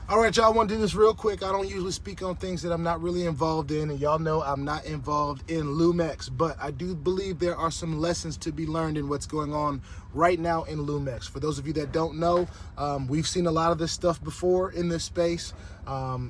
All right, y'all, I want to do this real quick. I don't usually speak on things that I'm not really involved in, and y'all know I'm not involved in Loom-X, but I do believe there are some lessons to be learned in what's going on right now in Loom-X. For those of you that don't know, we've seen a lot of this stuff before in this space.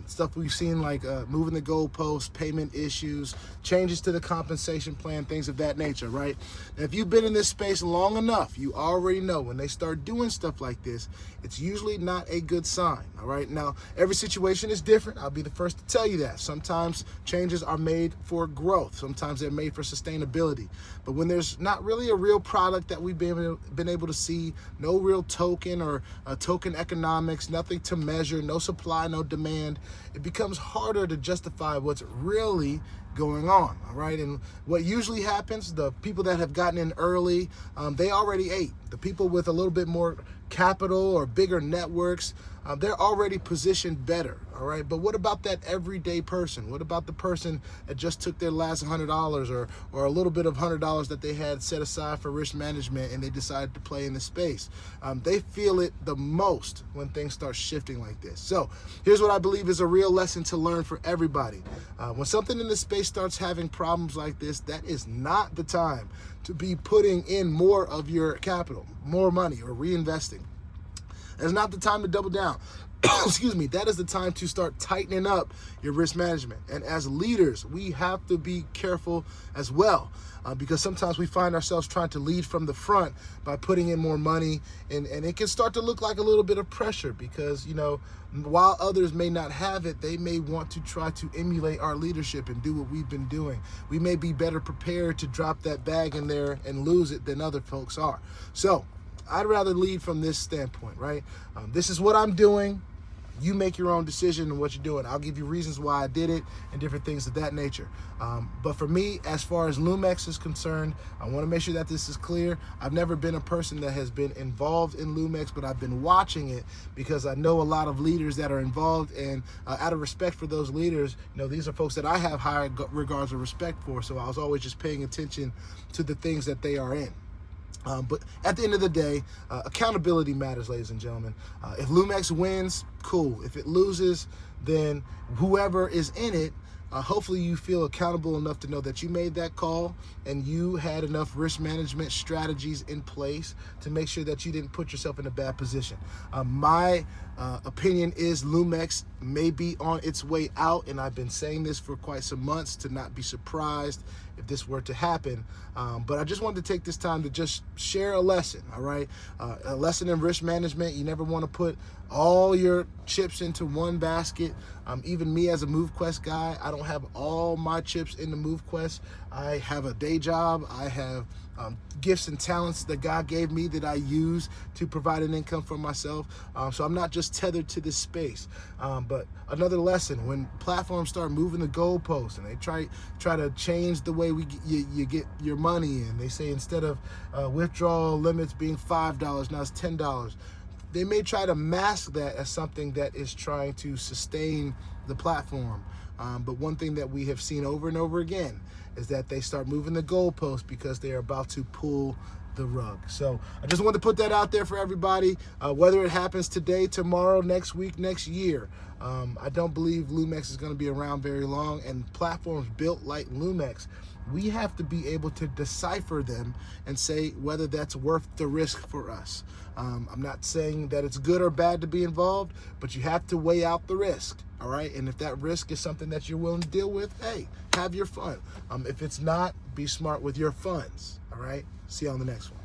Stuff we've seen like moving the goalposts, payment issues, changes to the compensation plan, things of that nature, right? Now, if you've been in this space long enough, you already know when they start doing stuff like this, it's usually not a good sign, all right? Now, every situation is different. I'll be the first to tell you that. Sometimes changes are made for growth. Sometimes they're made for sustainability. But when there's not really a real product that we've been able to see, no real token or token economics, nothing to measure, no supply, no demand, it becomes harder to justify what's really going on, all right? And what usually happens, the people that have gotten in early, they already ate. The people with a little bit more capital or bigger networks, they're already positioned better, all right? But what about that everyday person? What about the person that just took their last $100 or a little bit of $100 that they had set aside for risk management and they decided to play in the space? They feel it the most when things start shifting like this. So here's what I believe is a real lesson to learn for everybody. When something in the space starts having problems like this, that is not the time to be putting in more of your capital, more money, or reinvesting. It's not the time to double down. Excuse me. That is the time to start tightening up your risk management. And as leaders, we have to be careful as well, because sometimes we find ourselves trying to lead from the front by putting in more money, and it can start to look like a little bit of pressure because, you know, while others may not have it, they may want to try to emulate our leadership and do what we've been doing. We may be better prepared to drop that bag in there and lose it than other folks are. So I'd rather lead from this standpoint, right? This is what I'm doing. You make your own decision on what you're doing. I'll give you reasons why I did it and different things of that nature. But for me, as far as Loom-X is concerned, I want to make sure that this is clear. I've never been a person that has been involved in Loom-X, but I've been watching it because I know a lot of leaders that are involved, and out of respect for those leaders, you know, these are folks that I have high regards and respect for, so I was always just paying attention to the things that they are in. But at the end of the day, accountability matters, ladies and gentlemen. If Loom-X wins, cool. If it loses, then whoever is in it, hopefully you feel accountable enough to know that you made that call and you had enough risk management strategies in place to make sure that you didn't put yourself in a bad position. My opinion is Loom-X may be on its way out, and I've been saying this for quite some months to not be surprised if this were to happen. But I just wanted to take this time to just share a lesson, all right? A lesson in risk management. You never want to put all your chips into one basket. Even me as a MoveQuest guy, I don't have all my chips in the MoveQuest. I have a day job. I have gifts and talents that God gave me that I use to provide an income for myself. So I'm not just tethered to this space. But another lesson, when platforms start moving the goalposts and they try to change the way you get your money, and they say instead of withdrawal limits being $5, now it's $10. They may try to mask that as something that is trying to sustain the platform. But one thing that we have seen over and over again is that they start moving the goalposts because they are about to pull the rug. So I just wanted to put that out there for everybody, whether it happens today, tomorrow, next week, next year. I don't believe Loom-X is going to be around very long, and platforms built like Loom-X, we have to be able to decipher them and say whether that's worth the risk for us. I'm not saying that it's good or bad to be involved, but you have to weigh out the risk, all right? And if that risk is something that you're willing to deal with, hey, have your fun. If it's not, be smart with your funds, all right? See you on the next one.